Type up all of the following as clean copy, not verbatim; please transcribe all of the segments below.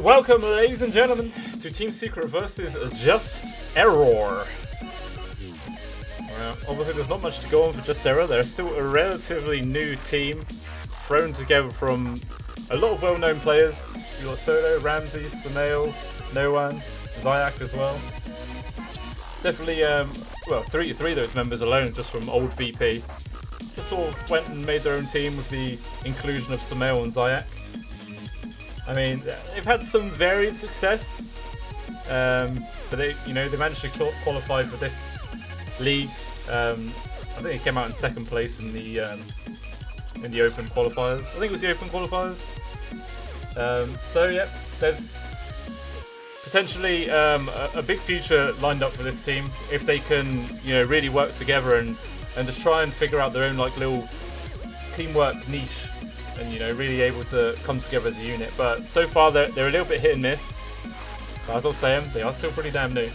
Welcome, ladies and gentlemen, to Team Secret versus Just Error. Obviously, there's not much to go on for Just Error. They're still a relatively new team, thrown together from a lot of well-known players. You got Solo, Ramsey, Sumail, Noan, Zayak as well. Definitely, three of those members alone just from old VP. Just sort of went and made their own team with the inclusion of Sumail and Zayak. I mean, they've had some varied success, but they managed to qualify for this league. I think they came out in second place in the Open qualifiers. I think it was the Open qualifiers. So yeah, there's potentially a big future lined up for this team if they can, really work together and just try and figure out their own little teamwork niche. And really able to come together as a unit, but so far they're a little bit hit and miss. But as I was saying, they are still pretty damn new.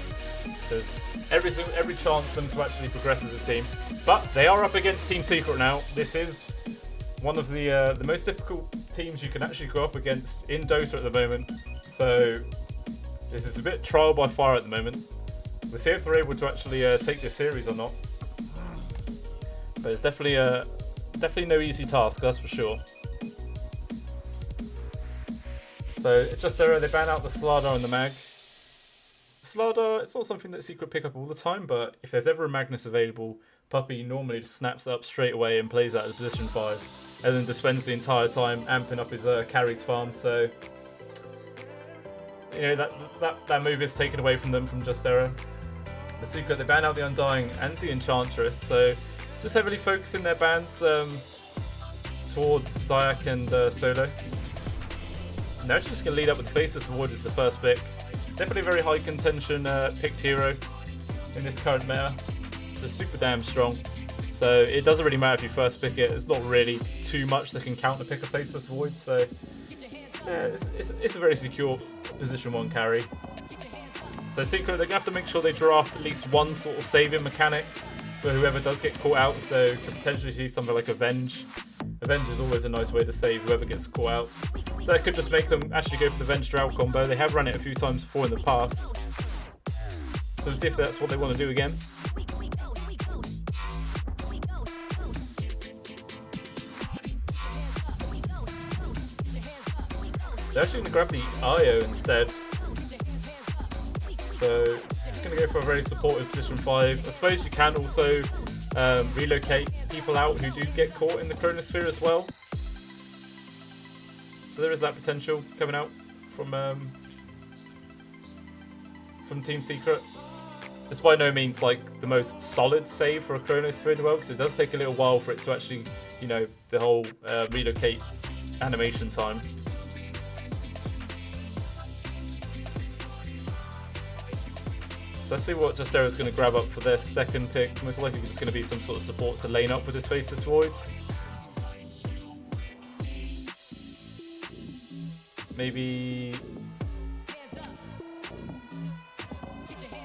There's every chance for them to actually progress as a team. But they are up against Team Secret now. This is one of the most difficult teams you can actually go up against in Dota at the moment. So this is a bit trial by fire at the moment. We'll see if they're able to actually take this series or not. But it's definitely no easy task, that's for sure. So, Just Error, they ban out the Slardar and the Mag. Slardar, it's not something that Secret pick up all the time, but if there's ever a Magnus available, Puppey normally just snaps it up straight away and plays that at position 5. And then just spends the entire time amping up his carries farm, so... that move is taken away from them from Just Error. The Secret, they ban out the Undying and the Enchantress, so just heavily focusing their bans towards Zayak and Solo. They're actually just going to lead up with Faceless Void as the first pick. Definitely a very high contention picked hero in this current meta. Just super damn strong. So it doesn't really matter if you first pick it. It's not really too much that can counter pick a Faceless Void. So yeah, it's a very secure position 1 carry. So Secret, they're going to have to make sure they draft at least one sort of saving mechanic for whoever does get caught out. So could potentially see something like Avenge. Avenge is always a nice way to save whoever gets caught out. So that could just make them actually go for the Venge Drow combo. They have run it a few times before in the past. So we'll see if that's what they want to do again. They're actually going to grab the Io instead. So just going to go for a very supportive position 5. I suppose you can also relocate people out who do get caught in the Chronosphere as well. So there is that potential coming out from Team Secret. It's by no means the most solid save for a Chronosphere duel, because it does take a little while for it to actually, the whole relocate animation time. So let's see what Just Error is going to grab up for their second pick. Most likely it's going to be some sort of support to lane up with his Faceless Void. Maybe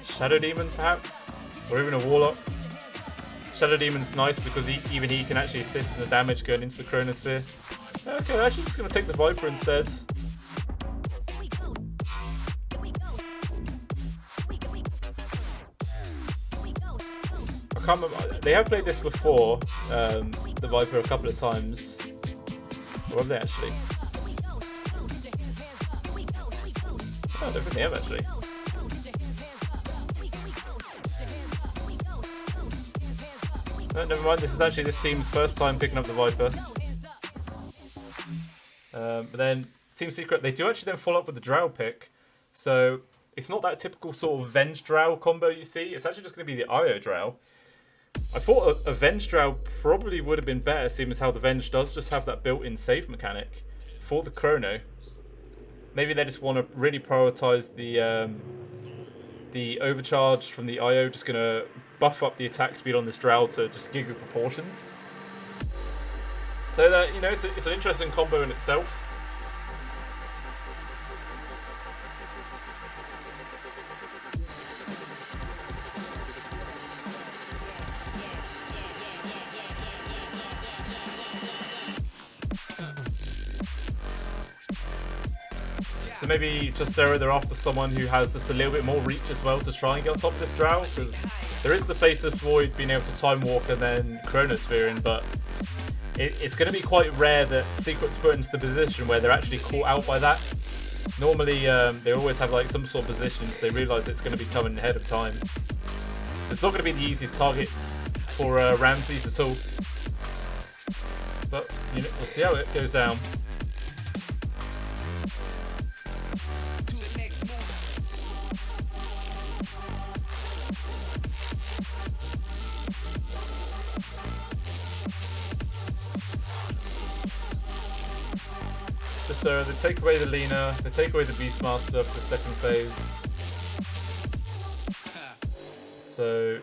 Shadow Demon perhaps? Or even a Warlock. Shadow Demon's nice because even he can actually assist in the damage going into the Chronosphere. Okay, I'm actually just going to take the Viper instead. I can't remember. They have played this before, the Viper, a couple of times. Or have they actually? Oh, I don't think they have actually. No, never mind. This is actually this team's first time picking up the Viper. But then Team Secret, they do actually then follow up with the Drow pick. So it's not that typical sort of Venge Drow combo you see. It's actually just going to be the Io Drow. I thought a Venge Drow probably would have been better, seeing as how the Venge does just have that built-in save mechanic for the Chrono. Maybe they just want to really prioritize the overcharge from the IO, just going to buff up the attack speed on this Drow to just giga proportions. So that, it's an interesting combo in itself. So maybe Justera, they're after someone who has just a little bit more reach as well to try and get on top of this Drow, because there is the Faceless Void being able to Time Walk and then Chronosphere in, but it's going to be quite rare that Secret's put into the position where they're actually caught out by that. Normally, they always have like some sort of position, so they realise it's going to be coming ahead of time. It's not going to be the easiest target for Ramses at all, but you know, we'll see how it goes down. So they take away the Lina, they take away the Beastmaster for the second phase. So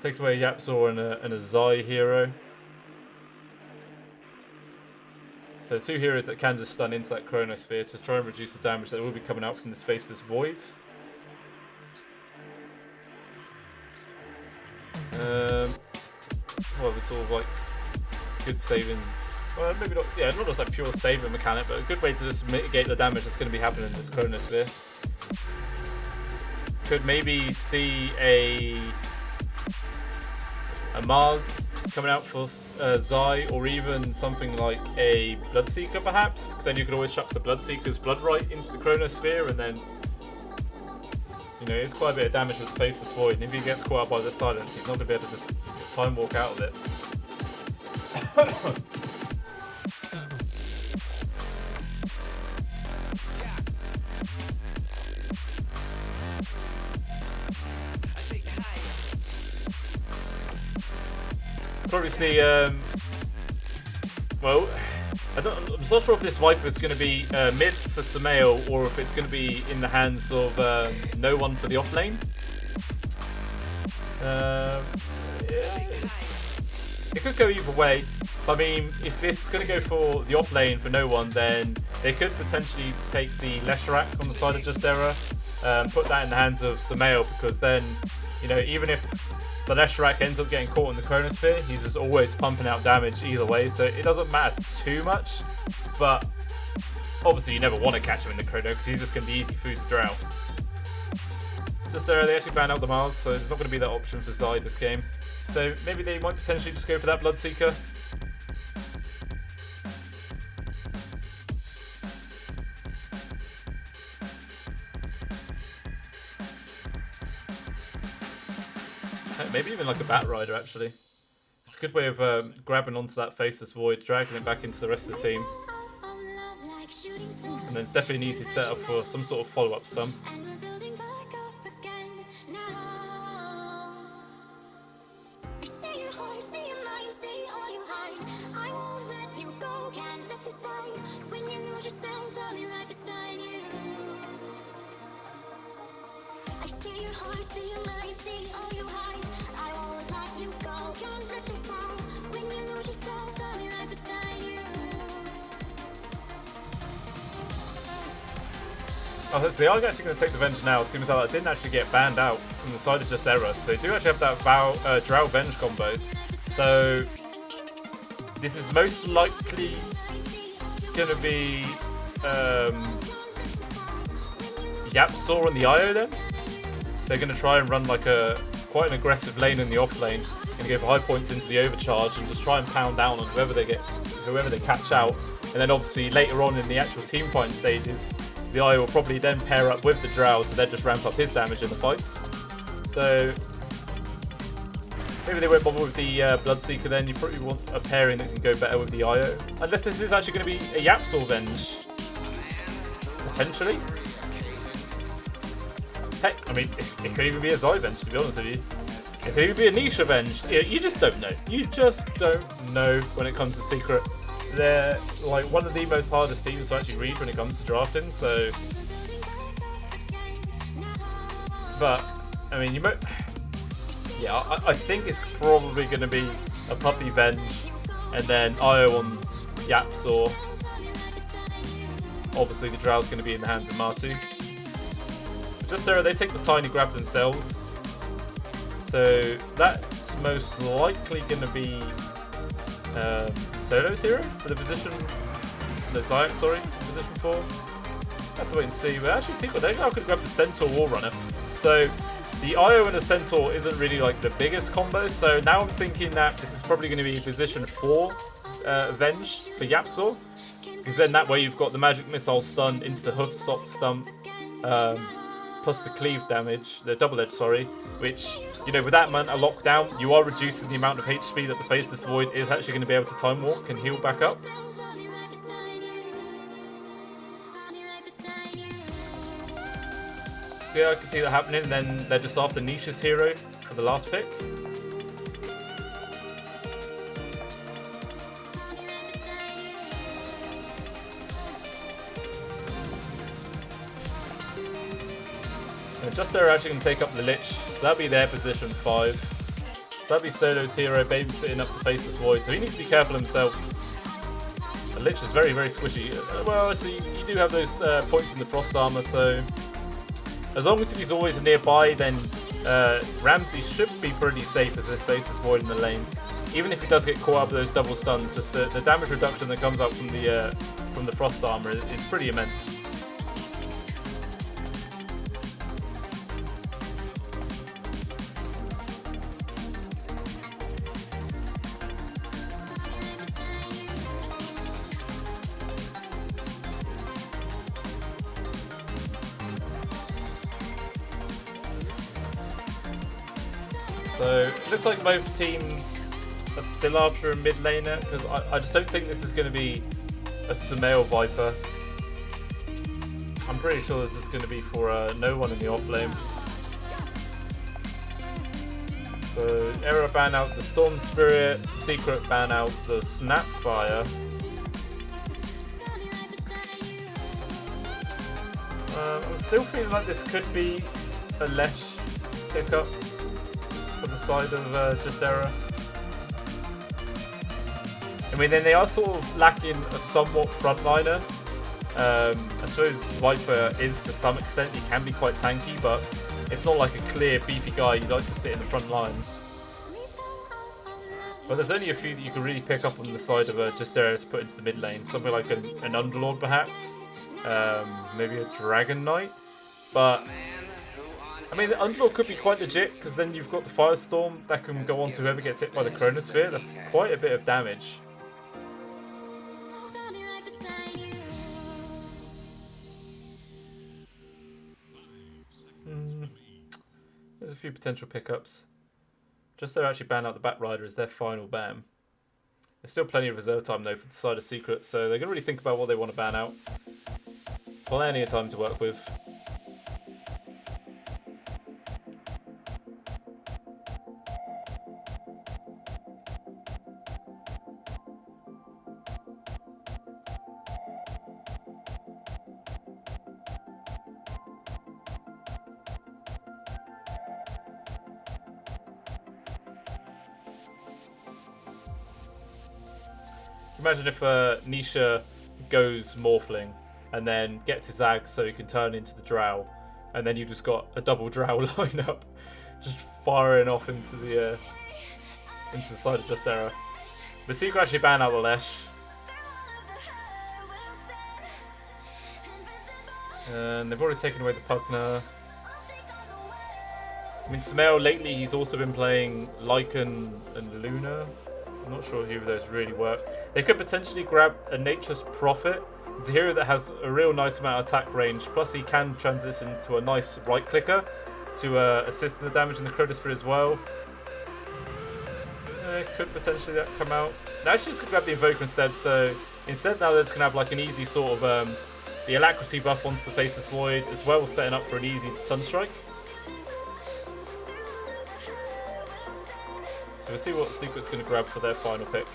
takes away a Yapzor and a Zai hero. So 2 heroes that can just stun into that Chronosphere to try and reduce the damage that will be coming out from this Faceless Void. Well, it's sort of like good saving. Well, maybe not. Yeah, not just like pure saving mechanic, but a good way to just mitigate the damage that's going to be happening in this Chronosphere. Could maybe see a Mars coming out for Zai, or even something like a Bloodseeker perhaps, because then you could always chuck the Bloodseeker's Bloodright into the Chronosphere, and then you know it's quite a bit of damage with Faceless Void. And if he gets caught up by the silence, he's not going to be able to just time walk out of it. Probably see, well, I'm not sure if this Viper is going to be mid for Sumail or if it's going to be in the hands of no one for the off lane. It could go either way. I mean, if it's going to go for the off lane for no one, then they could potentially take the Leshrac on the side of Justera, put that in the hands of Sumail, because then, you know, even if the Leshrac ends up getting caught in the Chronosphere, he's just always pumping out damage either way, so it doesn't matter too much. But obviously you never want to catch him in the Chrono, because he's just going to be easy food to drown. Just there, they actually banned out the Mars, so there's not going to be that option for Zai this game. So maybe they might potentially just go for that Bloodseeker. Maybe even like a Bat Rider, actually. It's a good way of grabbing onto that Faceless Void, dragging it back into the rest of the team. And then it's definitely an easy setup for some sort of follow-up stun. Oh, so they are actually going to take the Venge now. It seems like that didn't actually get banned out from the side of Justera, so they do actually have that Drow Venge combo. So this is most likely going to be Yapzor and the Io then. So they're going to try and run like quite an aggressive lane in the off lane and give high points into the overcharge and just try and pound down on whoever they catch out. And then obviously later on in the actual team fighting stages, the Io will probably then pair up with the Drow to then just ramp up his damage in the fights. So maybe they won't bother with the Bloodseeker then. You probably want a pairing that can go better with the Io. Unless this is actually going to be a Yapzor Venge. Potentially. Heck, I mean, it could even be a Zai Venge, to be honest with you. It could even be a Nisha Venge. You just don't know. You just don't know when it comes to Secret. They're like one of the most hardest teams to actually read when it comes to drafting, so. But, I mean, yeah, I think it's probably going to be a Puppy Venge, and then Io on Yapzor. Obviously, the Drow's going to be in the hands of Martu. Just so they take the tiny grab themselves. So that's most likely going to be Solo's hero for the position, the Zayak, sorry, position 4. Have to wait and see. But actually, Secret, they now could grab the Centaur War Runner. So the Io and the Centaur isn't really like the biggest combo. So now I'm thinking that this is probably going to be position 4 Avenge for Yapzor. Because then that way you've got the Magic Missile stun into the Hoof Stop stump. Plus the cleave damage, the double edge, sorry, which, you know, with that amount of lockdown, you are reducing the amount of HP that the Faceless Void is actually going to be able to time walk and heal back up. So yeah, I can see that happening, and then they're just after Nisha's hero for the last pick. Just they're actually going to take up the Lich, so that'll be their position 5. So that'll be Solo's hero babysitting up the Faceless Void, so he needs to be careful himself. The Lich is very, very squishy. Well, actually, you do have those points in the Frost Armor, so as long as he's always nearby, then Ramsey should be pretty safe as this Faceless Void in the lane. Even if he does get caught up with those double stuns, just the damage reduction that comes up from the Frost Armor is pretty immense. So it looks like both teams are still after a mid laner, because I just don't think this is going to be a Sumail Viper. I'm pretty sure this is going to be for no one in the off lane. So Era ban out the Storm Spirit, Secret ban out the Snapfire. I'm still feeling like this could be a Lesh pickup for the side of Just Era. I mean, then they are sort of lacking a somewhat frontliner. I suppose Viper is to some extent, he can be quite tanky, but it's not like a clear beefy guy you'd like to sit in the front lines. But there's only a few that you can really pick up on the side of Just Era to put into the mid lane. Something like an Underlord perhaps, maybe a Dragon Knight, but I mean, the Underlord could be quite legit, because then you've got the Firestorm that can go on to whoever gets hit by the Chronosphere. That's quite a bit of damage. There's a few potential pickups. Just they're actually ban out the Batrider as their final ban. There's still plenty of reserve time though for the side of Secret, so they're going to really think about what they want to ban out. Plenty of time to work with. Imagine if Nisha goes Morphling and then gets his Zag so he can turn into the Drow, and then you've just got a double Drow lineup just firing off into the side of Just Era. The Secret actually ban out the Lesh. And they've already taken away the Pugna. I mean, Sumail lately he's also been playing Lycan and Luna. I'm not sure if either of those really work. They could potentially grab a Nature's Prophet. It's a hero that has a real nice amount of attack range, plus he can transition to a nice right clicker to assist in the damage in the Chronosphere as well. Could potentially that come out. They actually just could grab the Invoker instead, so instead now they're just going to have like an easy sort of the Alacrity buff onto the Faceless Void, as well as setting up for an easy Sunstrike. So we'll see what Secret's going to grab for their final pick.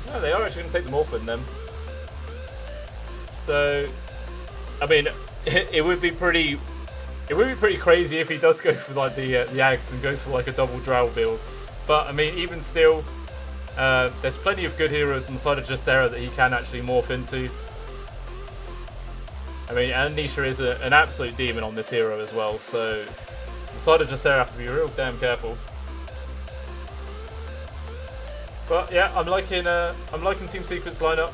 No, they are actually going to take the Morphin then. So, I mean, it would be pretty crazy if he does go for like the Ags and goes for like a double Drow build. But I mean, even still, there's plenty of good heroes on the side of Justera that he can actually morph into. I mean, and Nisha is an absolute demon on this hero as well, so the side of Justera have to be real damn careful. But yeah, I'm liking Team Secret's lineup.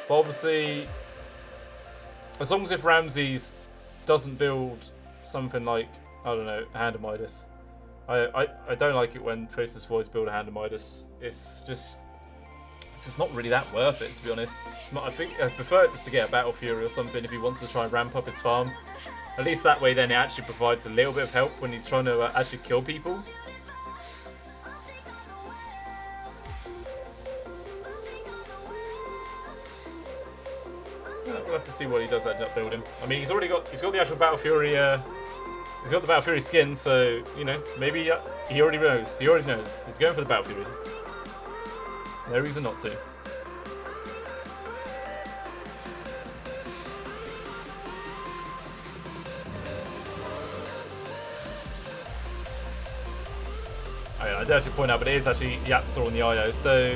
But obviously, as long as if Ramses doesn't build something like, I don't know, Hand of Midas. I don't like it when Faceless Voids build a Hand of Midas. It's just not really that worth it, to be honest. I think I prefer it just to get a Battle Fury or something if he wants to try and ramp up his farm. At least that way then it actually provides a little bit of help when he's trying to actually kill people. We'll have to see what he does end up building. I mean, he's got the actual Battle Fury. He's got the Battle Fury skin, so you know maybe he already knows. He already knows. He's going for the Battle Fury. No reason not to. I did actually point out, but it is actually Yapzor on the IO, so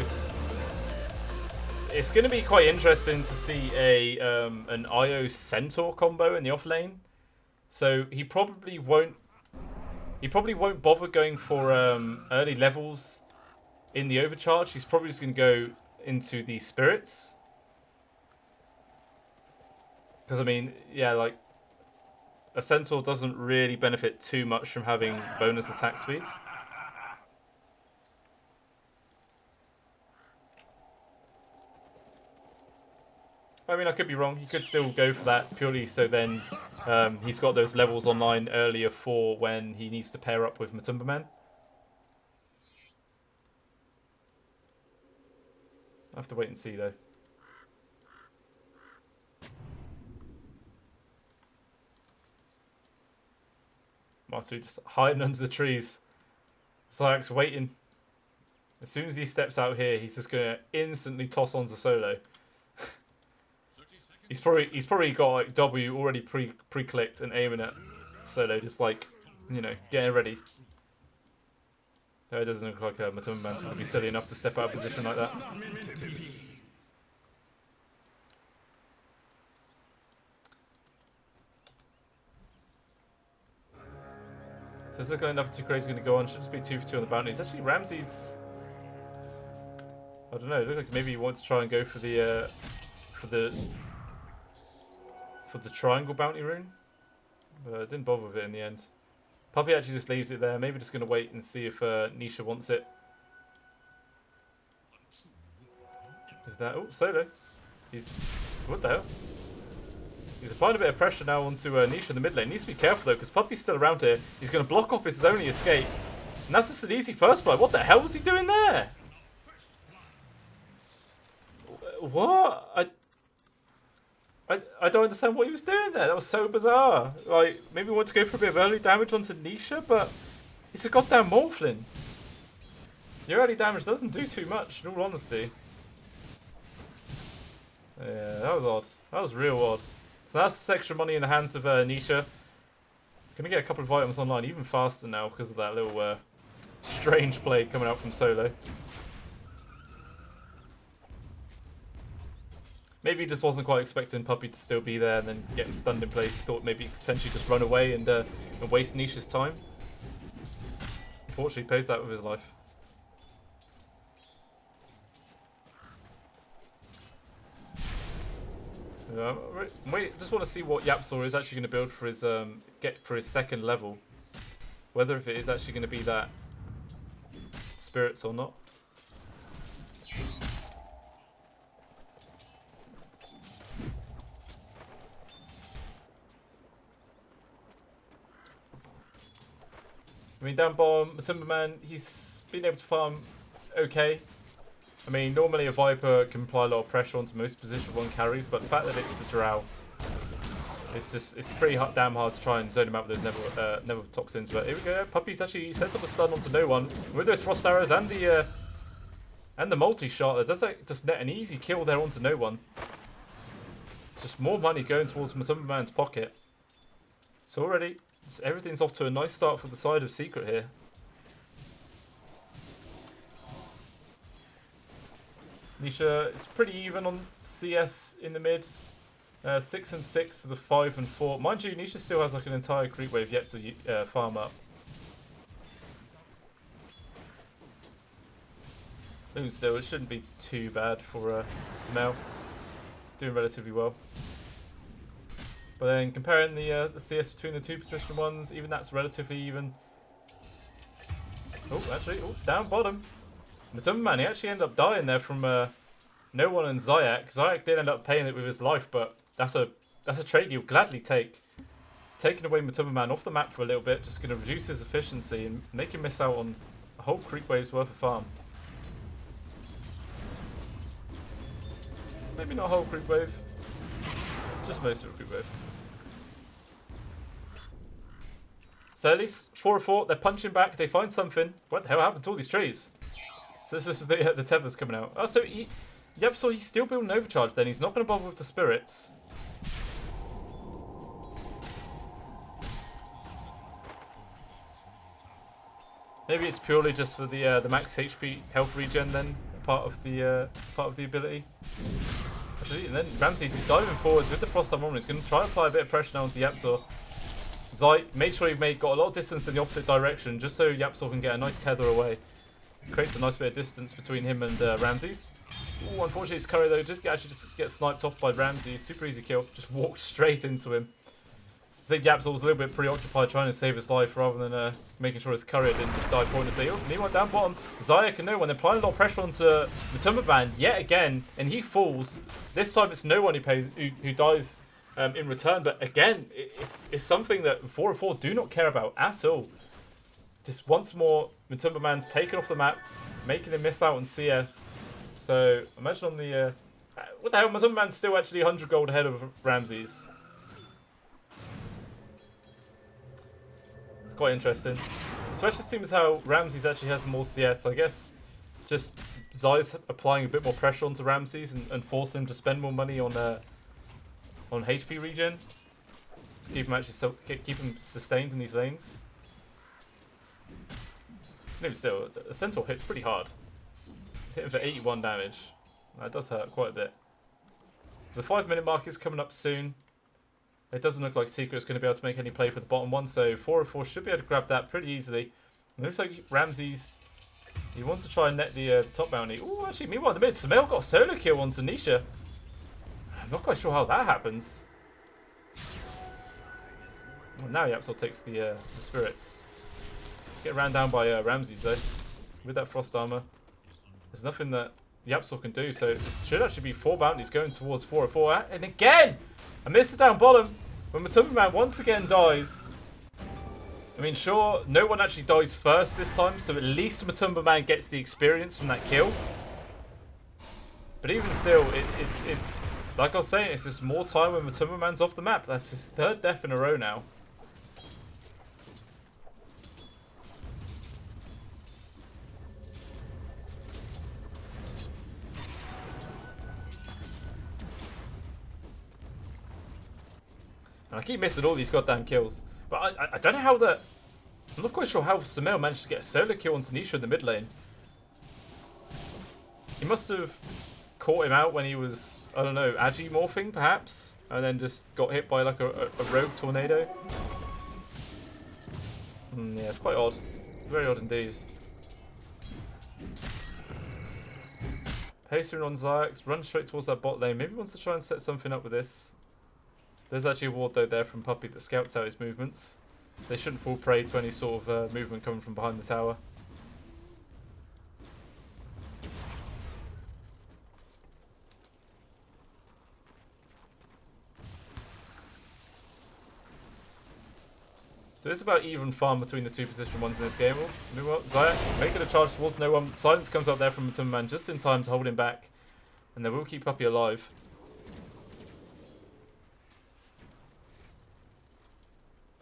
it's going to be quite interesting to see an IO Centaur combo in the off lane. So he probably won't bother going for early levels in the overcharge. He's probably just going to go into the spirits. Because I mean, yeah, like a Centaur doesn't really benefit too much from having bonus attack speeds. I mean, I could be wrong. He could still go for that purely so then he's got those levels online earlier for when he needs to pair up with Matumba Man. I have to wait and see though. Martu just hiding under the trees. Zayak's waiting. As soon as he steps out here, he's just going to instantly toss onto solo. He's probably got like W already pre-clicked and aiming at solo, just like, you know, getting ready. No, it doesn't look like Matumba Man's going to be silly enough to step out of position like that. So it's looking like another 2 crazy going to go on. Should just be 2 for 2 on the bounties. Actually, Ramses, I don't know. It looked like maybe he wants to try and go for the triangle bounty rune, but didn't bother with it in the end. Puppey actually just leaves it there. Maybe just going to wait and see if Nisha wants it. Is that... Oh, solo. He's... What the hell? He's applying a bit of pressure now onto Nisha in the mid lane. Needs to be careful though, because Puppey's still around here. He's going to block off his only escape. And that's just an easy first blood. What the hell was he doing there? What? I don't understand what he was doing there. That was so bizarre. Like, maybe he wanted to go for a bit of early damage onto Nisha, but it's a goddamn Morphling. Your early damage doesn't do too much, in all honesty. Yeah, that was odd. That was real odd. So that's extra money in the hands of Nisha. Gonna get a couple of items online even faster now because of that little strange play coming out from solo. Maybe he just wasn't quite expecting Puppey to still be there and then get him stunned in place. He thought maybe he could potentially just run away and waste Nisha's time. Unfortunately, he pays that with his life. Just want to see what Yapzor is actually going to build for his his second level. Whether if it is actually going to be that spirits or not. I mean, down bottom, Matumba Man, he's been able to farm okay. I mean, normally a Viper can apply a lot of pressure onto most position 1 carries, but the fact that it's a Drow, it's pretty damn hard to try and zone him out with those Never Toxins. But here we go, Puppey's actually sets up a stun onto no one with those Frost Arrows and And the multi-shot that does just net an easy kill there onto no one. Just more money going towards Matumba Man's pocket. So already, everything's off to a nice start for the side of Secret here. Nisha is pretty even on CS in the mid. 6 and 6 to the 5 and 4. Mind you, Nisha still has like an entire creep wave yet to farm up. Even still, it shouldn't be too bad for Sumail. Doing relatively well. But then comparing the CS between the two position ones, even that's relatively even. Oh, actually, down bottom. Matumba Man, he actually ended up dying there from no one and Zayak. Zayak did end up paying it with his life, but that's a trade he'll gladly take. Taking away Matumba Man off the map for a little bit, just going to reduce his efficiency and make him miss out on a whole creep wave's worth of farm. Maybe not a whole creep wave, just most of a creep wave. So at least 4-4, they're punching back, they find something. What the hell happened to all these trees? So this is the tethers coming out. Oh, so so he's still building overcharge then. He's not going to bother with the spirits. Maybe it's purely just for the max HP health regen then, part of the ability. Actually, and then Ramses, he's diving forwards with the Frost Armor. He's going to try and apply a bit of pressure now onto Yapzor. Zai made sure he got a lot of distance in the opposite direction, just so Yapzor can get a nice tether away. Creates a nice bit of distance between him and Ramses. Ooh, unfortunately, his Curry though just gets sniped off by Ramses. Super easy kill. Just walked straight into him. I think Yapzor was a little bit preoccupied trying to save his life rather than making sure his Curry didn't just die pointlessly. Oh, meanwhile, down bottom, Zayak and no one. They're applying a lot of pressure onto Matumba Man yet again, and he falls. This time, it's no one who dies in return. But again, it's something that 4-4 do not care about at all. Just once more, Matumba Man's taken off the map, making him miss out on CS. So imagine on the what the hell? Matumba Man's still actually 100 gold ahead of Ramses. It's quite interesting, especially seems how Ramses actually has more CS. I guess just Zai's applying a bit more pressure onto Ramses and forcing him to spend more money on HP regen to keep him sustained in these lanes. Maybe still, a Centaur hits pretty hard. Hit him for 81 damage. That does hurt quite a bit. The 5-minute mark is coming up soon. It doesn't look like Secret's going to be able to make any play for the bottom one, so 4-4 should be able to grab that pretty easily. It looks like Ramses, he wants to try and net the top bounty. Ooh, actually, meanwhile in the mid, Sumail got a solo kill on Tanisha. I'm not quite sure how that happens. Well, now Yapzor takes the spirits. Get ran down by Ramses though, with that Frost Armor. There's nothing that Yapzor can do, so it should actually be 4 bounties going towards 4-4. And again, I missed it down bottom when Matumba Man once again dies. I mean, sure, no one actually dies first this time, so at least Matumba Man gets the experience from that kill. But even still, it's like I was saying, it's just more time when Matumba Man's off the map. That's his 3rd death in a row now. And I keep missing all these goddamn kills. But I don't know how that... I'm not quite sure how Sumail managed to get a solo kill on Tanisha in the mid lane. He must have caught him out when he was, I don't know, Agi morphing perhaps? And then just got hit by like a rogue tornado. Yeah, it's quite odd. Very odd indeed. Hastening on Zayax, run straight towards that bot lane. Maybe he wants to try and set something up with this. There's actually a ward though there from Puppey that scouts out his movements. So they shouldn't fall prey to any sort of movement coming from behind the tower. So it's about even farm between the two position ones in this game. Meanwhile, Zayak making a charge towards no one. Silence comes out there from Matumba Man just in time to hold him back. And they will keep Puppey alive.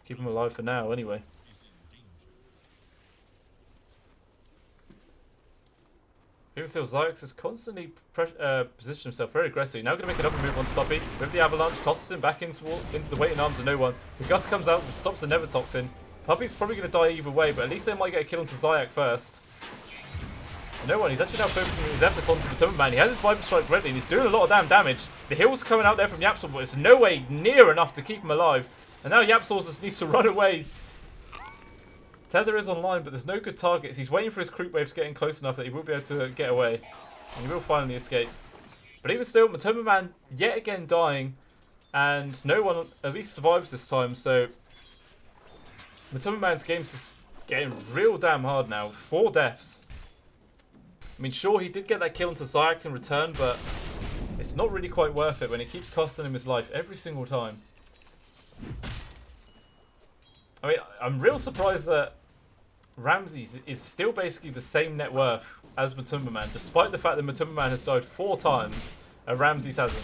Keep him alive for now, anyway. Even still, Zyx has constantly positioned himself very aggressively. Now going to make another move onto Puppey. With the Avalanche, tosses him back into the waiting arms of no one. The Gust comes out, which stops the Nether Toxin. Puppey's probably going to die either way, but at least they might get a kill onto Zayak first. And no one, he's actually now focusing his efforts onto the Timberman. He has his Viper Strike ready, and he's doing a lot of damn damage. The heal's coming out there from Yapzor, but it's no way near enough to keep him alive. And now Yapzor just needs to run away. Tether is online, but there's no good targets. He's waiting for his creep waves getting close enough that he will be able to get away. And he will finally escape. But even still, Matumba Man yet again dying. And no one at least survives this time, so Matumba Man's game's just getting real damn hard now. 4 deaths. I mean, sure, he did get that kill into Zayak in return, but it's not really quite worth it when it keeps costing him his life every single time. I mean, I'm real surprised that Ramses is still basically the same net worth as Matumba Man, despite the fact that Matumba Man has died 4 times and Ramses hasn't.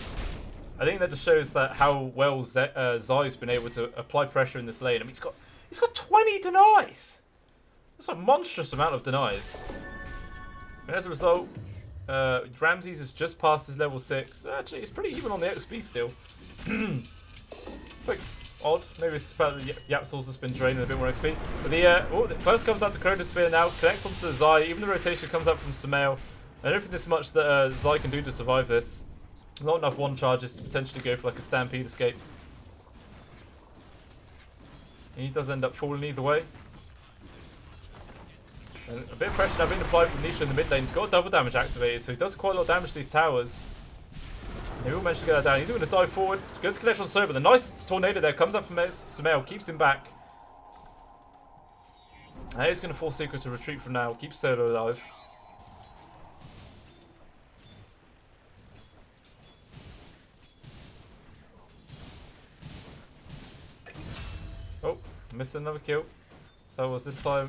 I think that just shows that how well Zai's been able to apply pressure in this lane. I mean, he's got 20 denies. That's a monstrous amount of denies. And as a result, Ramses has just passed his level 6. Actually, it's pretty even on the XP still. Quick, odd. Maybe it's about the Yapzor's just been draining a bit more XP. But the first comes out the Chronosphere now, connects onto Zai. Even the rotation comes out from Sumail. I don't think there's much that Zai can do to survive this. Not enough one charges to potentially go for like a Stampede escape. And he does end up falling either way. And a bit of pressure now being applied from Nisha in the mid lane. He's got a double damage activated, so he does quite a lot of damage to these towers. He will manage to get that down. He's going to dive forward. Goes to connect on Sober. The nice tornado there comes up from Sumail, keeps him back. And he's going to force Secret to retreat from now. Keep Solo alive. Oh, missed another kill. So was this time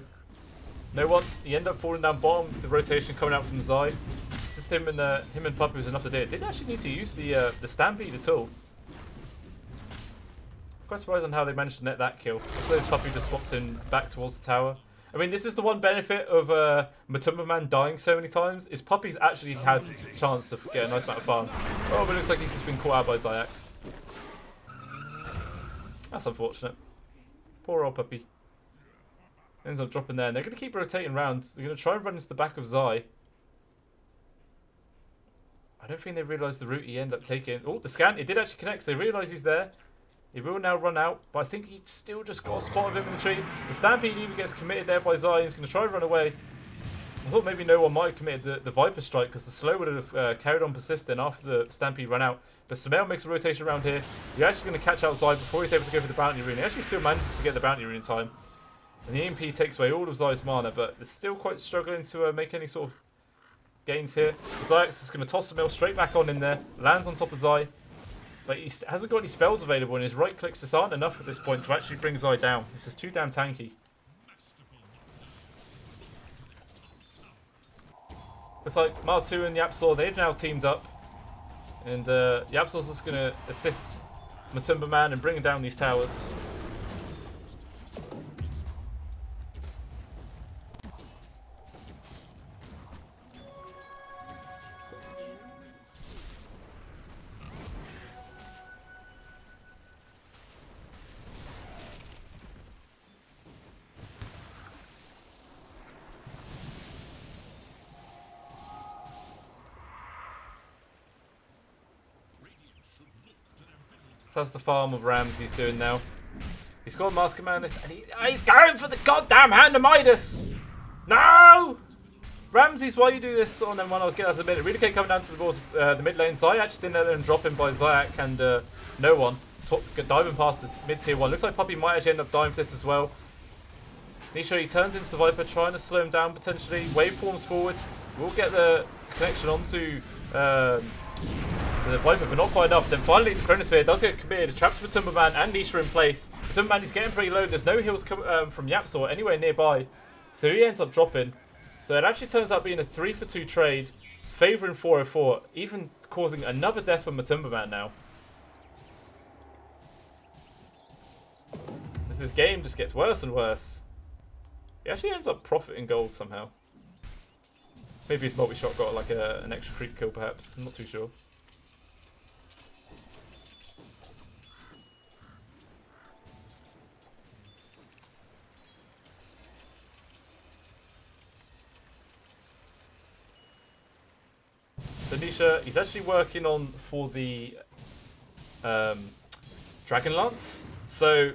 no one. He ended up falling down bottom with the rotation coming out from Zai. Just him and Puppey was enough to do it. Didn't actually need to use the Stampede at all. Quite surprised on how they managed to net that kill. I suppose Puppey just swapped him back towards the tower. I mean, this is the one benefit of Matumba Man dying so many times, is Puppey's actually had a chance to get a nice amount of farm. Oh, but it looks like he's just been caught out by Zayax. That's unfortunate. Poor old Puppey. Ends up dropping there, and they're going to keep rotating around. They're going to try and run into the back of Zai. I don't think they realised the route he ended up taking. Oh, the scan, it did actually connect, so they realise he's there. He will now run out, but I think he still just got a spot of him in the trees. The Stampede even gets committed there by Zai, and he's going to try and run away. I thought maybe no one might have committed the Viper Strike, because the slow would have carried on persisting after the Stampede ran out. But Sumail makes a rotation around here. You're actually going to catch out Zai before he's able to go for the Bounty Rune. He actually still manages to get the Bounty Rune in time. And the EMP takes away all of Zai's mana, but they're still quite struggling to make any sort of gains here. Zayax is going to toss Sumail straight back on in there. Lands on top of Zai. But he hasn't got any spells available, and his right clicks just aren't enough at this point to actually bring Zai down. This is too damn tanky. Looks like Martu and Yapzor, they've now teamed up. And Yapzor's just going to assist Matumba Man in bringing down these towers. So that's the farm of Rams he's doing now. He's got Mask of Madness, and he's going for the goddamn Hand of Midas! No! Ramses, why you do this? Oh, and then when I was getting out of the mid, Relocate coming down to the boards, the mid lane. Zai actually didn't let him drop him by Zayak and no one. Diving past this mid tier 1. Looks like Puppey might actually end up dying for this as well. Nisha, he turns into the Viper, trying to slow him down potentially. Wave forms forward. We'll get the connection onto the Viper, but not quite enough. Then finally the Chronosphere does get committed. It traps Matumba Man and Nisha in place. Matumba Man is getting pretty low. There's no heals from Yapzor anywhere nearby. So he ends up dropping. So it actually turns out being a 3-for-2 trade, favouring 404, even causing another death for Matumba Man now. So this game just gets worse and worse. He actually ends up profiting gold somehow. Maybe his multi-shot got like an extra creep kill, perhaps. I'm not too sure. So Nisha, he's actually working on for the Dragon Lance. So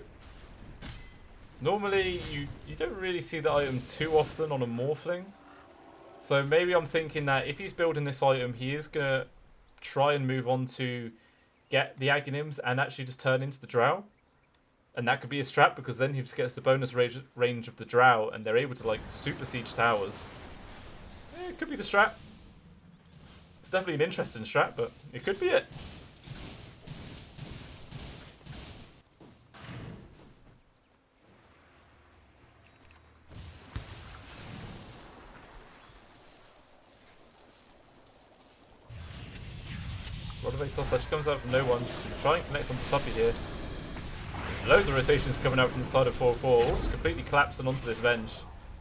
normally you don't really see the item too often on a Morphling. So maybe I'm thinking that if he's building this item, he is going to try and move on to get the Aghanims and actually just turn into the Drow. And that could be a strat, because then he just gets the bonus range of the Drow and they're able to like super siege towers. It could be the strat. It's definitely an interesting strat, but it could be it. Rod of Atos actually comes out from no one. Try and connect onto Puppey here. Loads of rotations coming out from the side of 4-4, all just completely collapsing onto this Venge.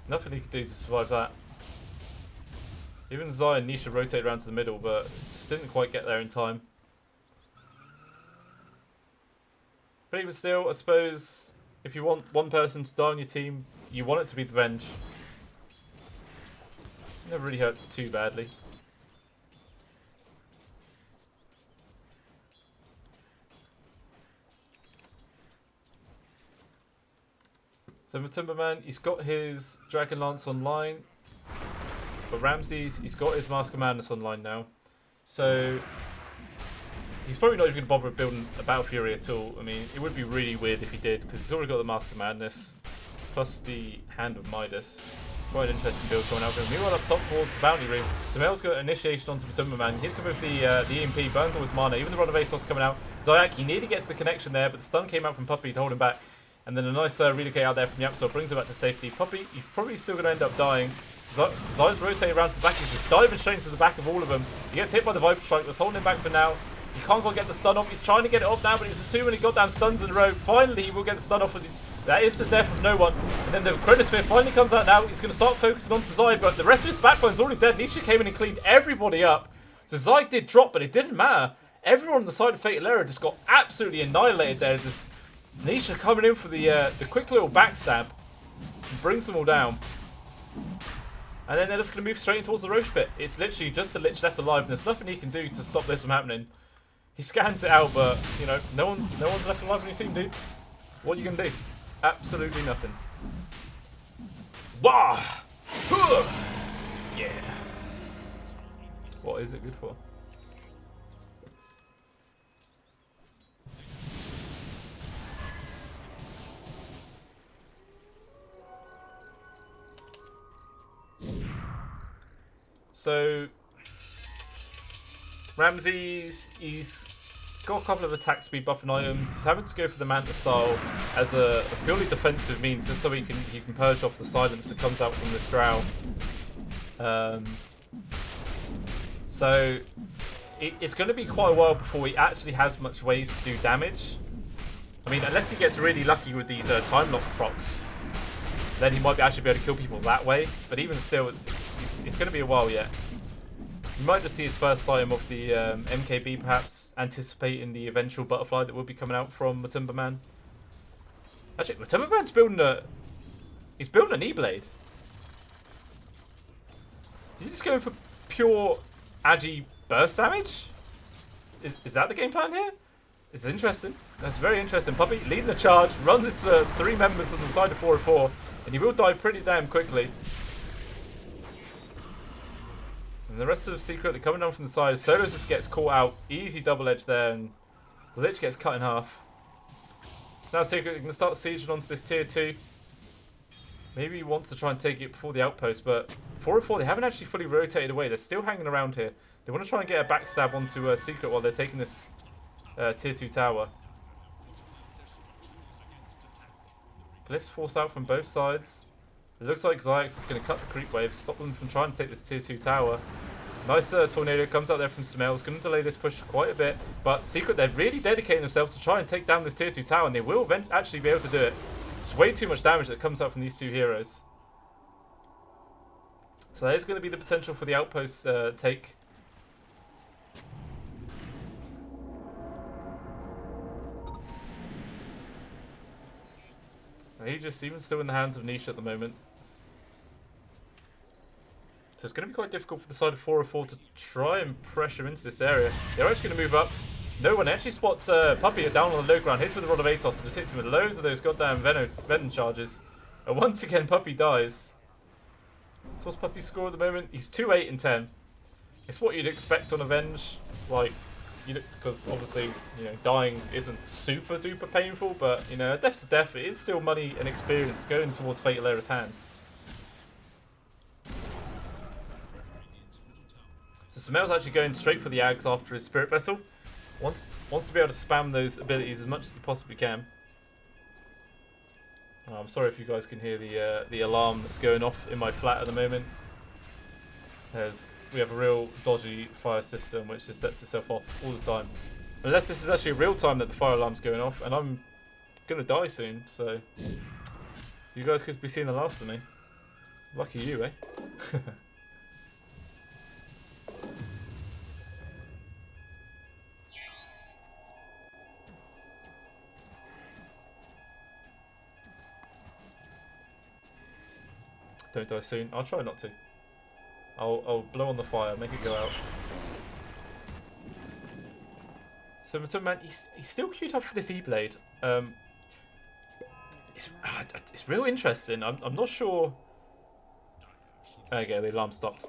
Nothing he could do to survive that. Even Zai and Nisha rotate around to the middle, but just didn't quite get there in time. But even still, I suppose, if you want one person to die on your team, you want it to be the Venge. Never really hurts too badly. So Matumberman, he's got his Dragon Lance online. But Ramses, he's got his Mask of Madness online now. So he's probably not even going to bother building a Battle Fury at all. I mean, it would be really weird if he did, because he's already got the Mask of Madness. Plus the Hand of Midas. Quite an interesting build coming out. Meanwhile up top towards the Bounty Room, Samael's got initiation onto Matumberman. Hits him with the EMP, burns all his mana. Even the Rod of Atos coming out. Zayak, he nearly gets the connection there, but the stun came out from Puppey to hold him back. And then a nice relocate out there from the Yapsor brings him back to safety. Puppey, he's probably still going to end up dying. Zai's rotating around to the back. He's just diving straight into the back of all of them. He gets hit by the Viper Strike. That's holding him back for now. He can't quite get the stun off. He's trying to get it off now, but he's just too many goddamn stuns in a row. Finally, he will get the stun off. That is the death of no one. And then the Chronosphere finally comes out now. He's going to start focusing on to Zai, but the rest of his backbone's already dead. Nisha came in and cleaned everybody up. So Zai did drop, but it didn't matter. Everyone on the side of Fatal Error just got absolutely annihilated there. Just Nisha coming in for the quick little backstab. Brings them all down. And then they're just going to move straight towards the Roche pit. It's literally just the Lich left alive, and there's nothing he can do to stop this from happening. He scans it out, but, you know, no one's left alive on your team, dude. What are you going to do? Absolutely nothing. Wah! Yeah. What is it good for? So Ramses, he's got a couple of attack speed buffing items. He's having to go for the Manta style as a purely defensive means, just so he can purge off the silence that comes out from this Drow. So it's going to be quite a while before he actually has much ways to do damage. I mean, unless he gets really lucky with these time lock procs, then he might actually be able to kill people that way. But even still, it's going to be a while yet. You might just see his first item of the MKB, perhaps anticipating the eventual butterfly that will be coming out from Matumberman. Actually, Matumberman's building he's building an E-Blade. He's just going for pure Agi burst damage? Is that the game plan here? It's interesting. That's very interesting. Puppey leading the charge, runs into 3 members on the side of 4-4, and he will die pretty damn quickly. And the rest of the Secret, they're coming down from the side. Solos just gets caught out. Easy double edge there, and the Lich gets cut in half. So now Secret going to start sieging onto this tier 2. Maybe he wants to try and take it before the outpost, but 4-4, they haven't actually fully rotated away. They're still hanging around here. They want to try and get a backstab onto Secret while they're taking this tier 2 tower. Glyphs forced out from both sides. It looks like Zayax is going to cut the creep wave, stop them from trying to take this tier 2 tower. Nice tornado comes out there from Samael. It's going to delay this push quite a bit. But Secret, they're really dedicating themselves to try and take down this tier 2 tower, and they will actually be able to do it. It's way too much damage that comes out from these 2 heroes. So there's going to be the potential for the outpost take. Aegis even still in the hands of Nisha at the moment. So it's going to be quite difficult for the side of 404 to try and pressure into this area. They're actually going to move up. No one actually spots Puppey down on the low ground, hits with a Rod of Atos, and just hits him with loads of those goddamn Venom charges. And once again, Puppey dies. So what's Puppey's score at the moment? He's 2-8 and 10. It's what you'd expect on Avenge. Like, because obviously, dying isn't super duper painful, but, a death's a death. It is still money and experience going towards Fatal Era's hands. So Sumail's actually going straight for the Ags after his Spirit Vessel. Wants to be able to spam those abilities as much as he possibly can. Oh, I'm sorry if you guys can hear the alarm that's going off in my flat at the moment. We have a real dodgy fire system which just sets itself off all the time. Unless this is actually real time that the fire alarm's going off, and I'm gonna die soon, so you guys could be seeing the last of me. Lucky you, eh? Don't die soon. I'll try not to. I'll blow on the fire, make it go out. So Matumbaman, he's still queued up for this E-Blade. It's real interesting. I'm not sure. Okay, the alarm stopped.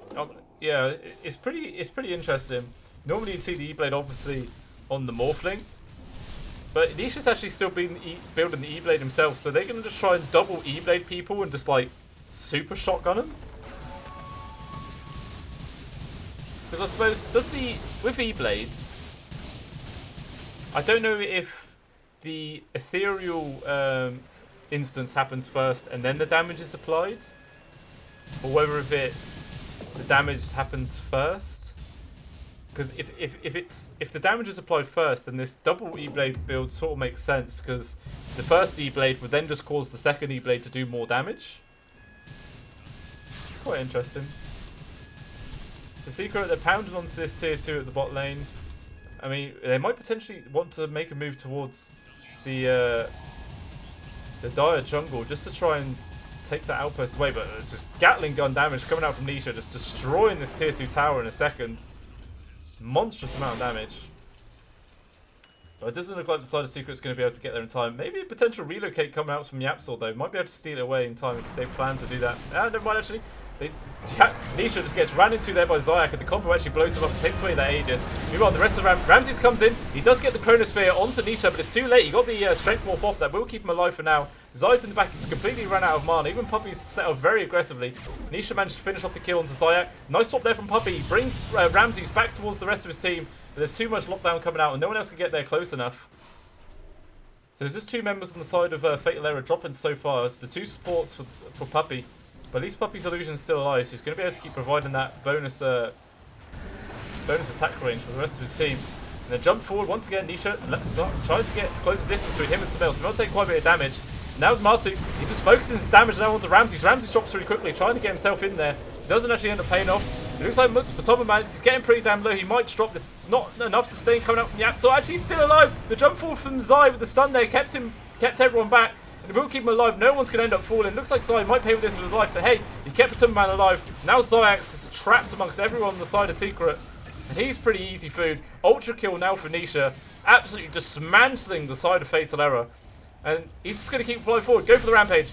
Yeah, it's pretty interesting. Normally you'd see the E-Blade obviously on the Morphling, but Nisha's actually still been building the E-Blade himself, so they're gonna just try and double E-Blade people and just like super shotgun him. Because I suppose with E-Blades, I don't know if the ethereal instance happens first and then the damage is applied, or whether the damage happens first. Because if the damage is applied first, then this double E-Blade build sort of makes sense, because the first E-Blade would then just cause the second E-Blade to do more damage. It's quite interesting. So Secret, they're pounding onto this tier 2 at the bot lane. I mean, they might potentially want to make a move towards the Dire jungle just to try and take that outpost away, but it's just Gatling gun damage coming out from Nisha, just destroying this tier 2 tower in a second. Monstrous amount of damage. But it doesn't look like the side of Secret's going to be able to get there in time. Maybe a potential relocate coming out from Yapzor though. Might be able to steal it away in time if they plan to do that. Never mind actually. Nisha just gets ran into there by Zayak, and the combo actually blows him up and takes away that Aegis. Meanwhile, the rest of Ramses comes in. He does get the Chronosphere onto Nisha, but it's too late. He got the Strength Morph off. That will keep him alive for now. Zai's in the back. He's completely run out of mana. Even Puppey's set up very aggressively. Nisha managed to finish off the kill onto Zayak. Nice swap there from Puppey. He brings Ramses back towards the rest of his team, but there's too much lockdown coming out, and no one else can get there close enough. So there's just two members on the side of Fatal Era dropping so far. It's the two supports for Puppey. But at least Puppey's illusion is still alive, so he's going to be able to keep providing that bonus attack range for the rest of his team. And then jump forward once again. Nisha tries to get closest distance between him and Sumail. Sumail taking quite a bit of damage. Now Martu, he's just focusing his damage now onto Ramses. Ramses drops really quickly, trying to get himself in there. He doesn't actually end up paying off. It looks like Matumbaman is getting pretty damn low. He might drop this. Not enough sustain coming up from Yap. So actually he's still alive. The jump forward from Zai with the stun there kept everyone back. And it will keep him alive. No one's going to end up falling. Looks like Zai might pay with this with his life, but hey, he kept Matumbaman alive. Now Zayax is trapped amongst everyone on the side of Secret. And he's pretty easy food. Ultra kill now for Nisha. Absolutely dismantling the side of Fatal Era. And he's just going to keep flying forward. Go for the rampage.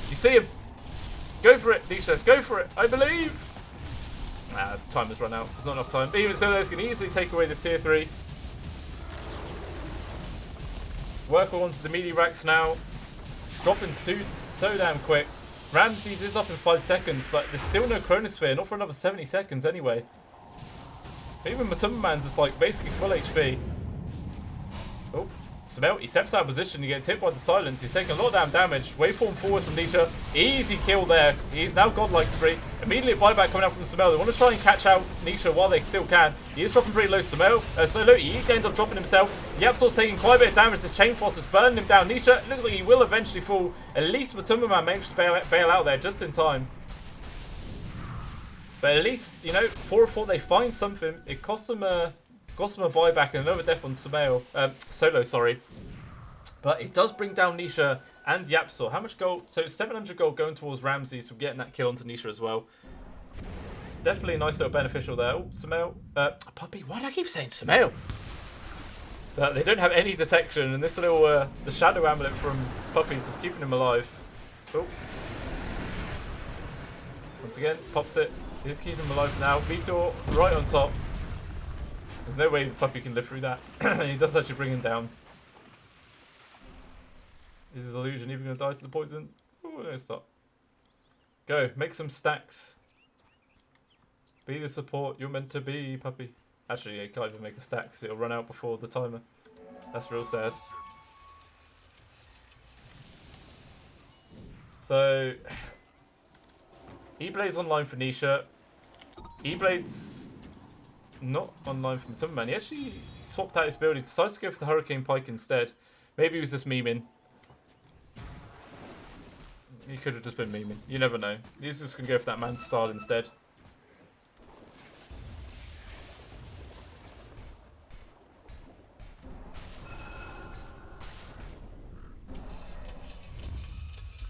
You see him. Go for it, Nisha. Go for it. I believe. Time has run out. There's not enough time. But even so, can easily take away this tier 3. Work onto the melee racks now. It's dropping so damn quick. Ramses is up in 5 seconds, but there's still no Chronosphere. Not for another 70 seconds anyway. Even Matumbaman's just like basically full HP. Oh, Sumail, he steps out of position. He gets hit by the silence. He's taking a lot of damn damage. Waveform forward from Nisha. Easy kill there. He's now godlike spree. Immediately a buyback coming out from Sumail. They want to try and catch out Nisha while they still can. He is dropping pretty low. Sumail, so low. He ends up dropping himself. Yapzor's taking quite a bit of damage. This Chain Frost is burning him down. Nisha, looks like he will eventually fall. At least Matumbaman managed to bail out there just in time. But at least, you know, 4-4, they find something. It costs them a buyback and another death on Solo, sorry. But it does bring down Nisha and Yapzor. How much gold? So 700 gold going towards Ramses for getting that kill onto Nisha as well. Definitely a nice little beneficial there. Oh, Sumail. Puppey, why do I keep saying Sumail? They don't have any detection, and this little, the Shadow Amulet from Puppies is keeping him alive. Oh. Once again, pops it. He's keeping him alive now. Vitor right on top. There's no way the Puppey can live through that. He does actually bring him down. Is his illusion even going to die to the poison? Oh, no, stop. Go, make some stacks. Be the support you're meant to be, Puppey. Actually, yeah, you can't even make a stack because it'll run out before the timer. That's real sad. So, E-Blade's online for Nisha. E-Blade's not online for Matumbaman. He actually swapped out his build. He decides to go for the Hurricane Pike instead. Maybe he was just memeing. He could have just been memeing. You never know. He's just going to go for that man style instead.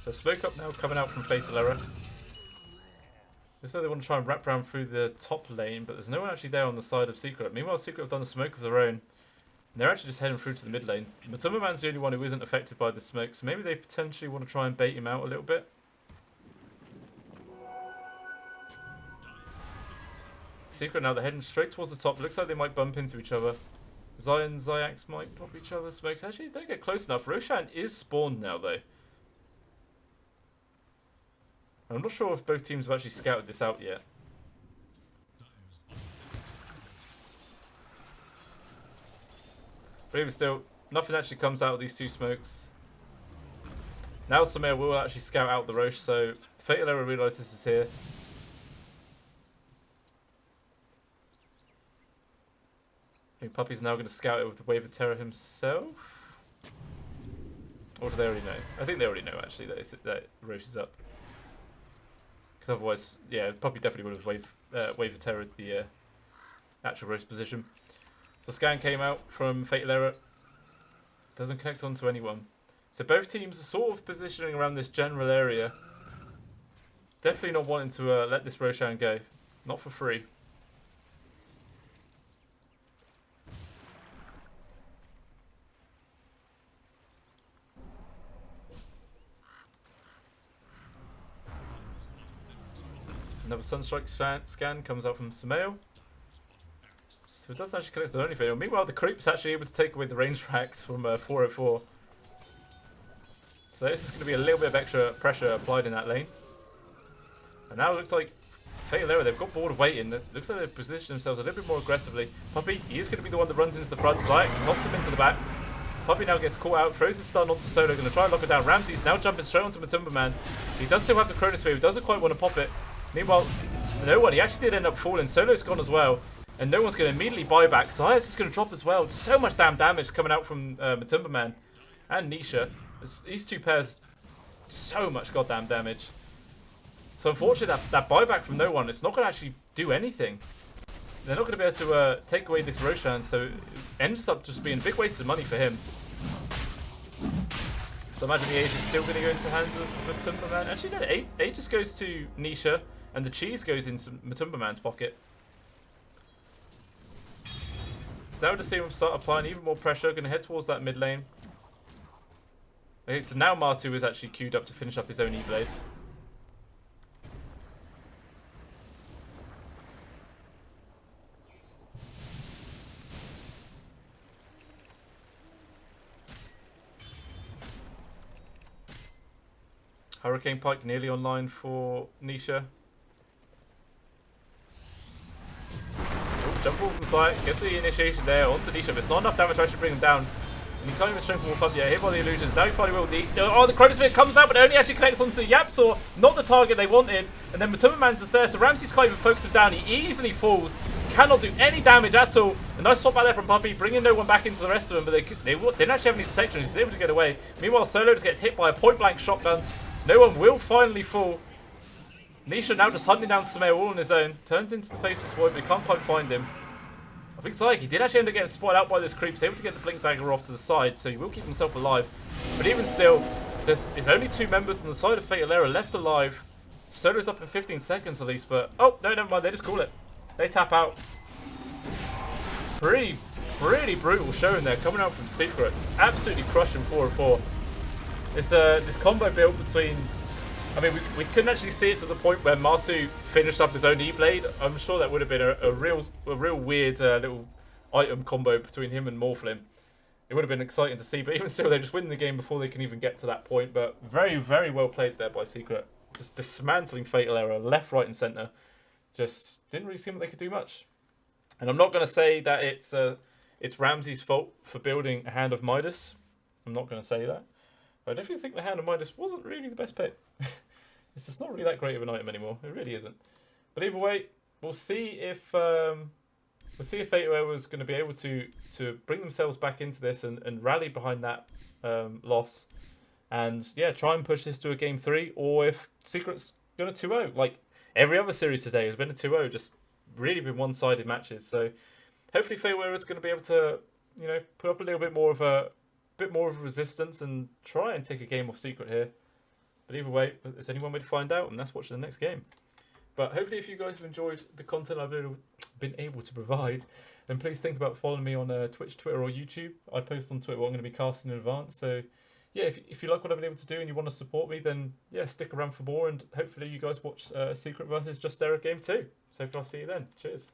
The smoke up now coming out from Fatal Error. Looks like they want to try and wrap around through the top lane, but there's no one actually there on the side of Secret. Meanwhile, Secret have done the smoke of their own. And they're actually just heading through to the mid lane. Matumbaman's the only one who isn't affected by the smoke, so maybe they potentially want to try and bait him out a little bit. Secret now, they're heading straight towards the top. Looks like they might bump into each other. Xayah and Xayah might pop each other. Smokes actually don't get close enough. Roshan is spawned now, though. I'm not sure if both teams have actually scouted this out yet. But even still, nothing actually comes out of these two smokes. Now Sumail will actually scout out the Rosh, so Fatal Error realise this is here. I think Puppey's now going to scout it with the Wave of Terror himself. Or do they already know? I think they already know actually that Rosh is up. Because otherwise, yeah, Puppey definitely would have Wave of Terror at the actual Rosh position. So scan came out from Fatal Error. Doesn't connect onto anyone. So both teams are sort of positioning around this general area. Definitely not wanting to let this Roshan go. Not for free. Another Sunstrike scan comes out from Sumail. So it does actually connect on anything. Meanwhile, the Creep's actually able to take away the range racks from 404. So this is going to be a little bit of extra pressure applied in that lane. And now it looks like Fatal Error, they've got bored of waiting. It looks like they've positioned themselves a little bit more aggressively. Puppey, he is going to be the one that runs into the front. Xayah tosses him into the back. Puppey now gets caught out, throws the stun onto Solo, going to try and lock it down. Ramses now jumping straight onto Matumbaman. He does still have the Chronosphere, he doesn't quite want to pop it. Meanwhile, no one, he actually did end up falling. Solo's gone as well. And no one's going to immediately buy back. Xayah's just going to drop as well. So much damn damage coming out from Matumbaman and Nisha. These two pairs, so much goddamn damage. So unfortunately, that buyback from no one, it's not going to actually do anything. They're not going to be able to take away this Roshan, so it ends up just being a big waste of money for him. So imagine the Aegis is still going to go into the hands of Matumbaman. Actually, no, Aegis goes to Nisha, and the cheese goes into Matumbaman's pocket. So now we're just seeing him start applying even more pressure, going to head towards that mid lane. Okay, so now Martu is actually queued up to finish up his own E-Blade. Hurricane Pike nearly online for Nisha. Oh, jump ball from Xayah, gets the initiation there onto Nisha, but it's not enough damage to actually bring him down. And he can't even strength walk up yet, hit by the illusions. Now he finally will. The Chronosphere comes out, but it only actually connects onto Yapzor, not the target they wanted. And then Matumbaman's just there, so Ramses can't even focus him down. He easily falls, cannot do any damage at all. A nice swap out there from Puppey, bringing no one back into the rest of them, but they didn't actually have any detection. He's able to get away. Meanwhile, Solo just gets hit by a point-blank shotgun. No one will finally fall. Nisha now just hunting down Samael all on his own. Turns into the Faceless Void, but he can't quite find him. I think Zayak, he did actually end up getting spotted out by this creep. He's able to get the Blink Dagger off to the side, so he will keep himself alive. But even still, there's only 2 members on the side of Fatal Error left alive. Solo's up in 15 seconds at least, but... Oh, no, never mind. They just call it. They tap out. Pretty brutal showing there, coming out from Secret. Just absolutely crushing 4-4. This combo build between... I mean, we couldn't actually see it to the point where Martu finished up his own E-Blade. I'm sure that would have been a real weird little item combo between him and Morphlin. It would have been exciting to see, but even still, they just win the game before they can even get to that point. But very, very well played there by Secret. Just dismantling Fatal Error left, right, and centre. Just didn't really seem like they could do much. And I'm not going to say that it's Ramsey's fault for building a Hand of Midas. I'm not going to say that. But I definitely think the Hand of Midas wasn't really the best pick. It's just not really that great of an item anymore. It really isn't. But either way, we'll see if Fatal Error was going to be able to bring themselves back into this and rally behind that loss. And yeah, try and push this to a game 3, or if Secret's going to 2-0. Like every other series today has been a 2-0, just really been one-sided matches. So hopefully Fatal Error is going to be able to, you know, put up a little bit more of a resistance and try and take a game off Secret here. But either way, there's only one way to find out, and that's watching the next game. But hopefully if you guys have enjoyed the content I've been able to provide, then please think about following me on Twitch, Twitter, or YouTube. I post on Twitter what I'm going to be casting in advance. So yeah, if you like what I've been able to do and you want to support me, then yeah, stick around for more, and hopefully you guys watch Secret versus Just Era Game 2. So I'll see you then. Cheers.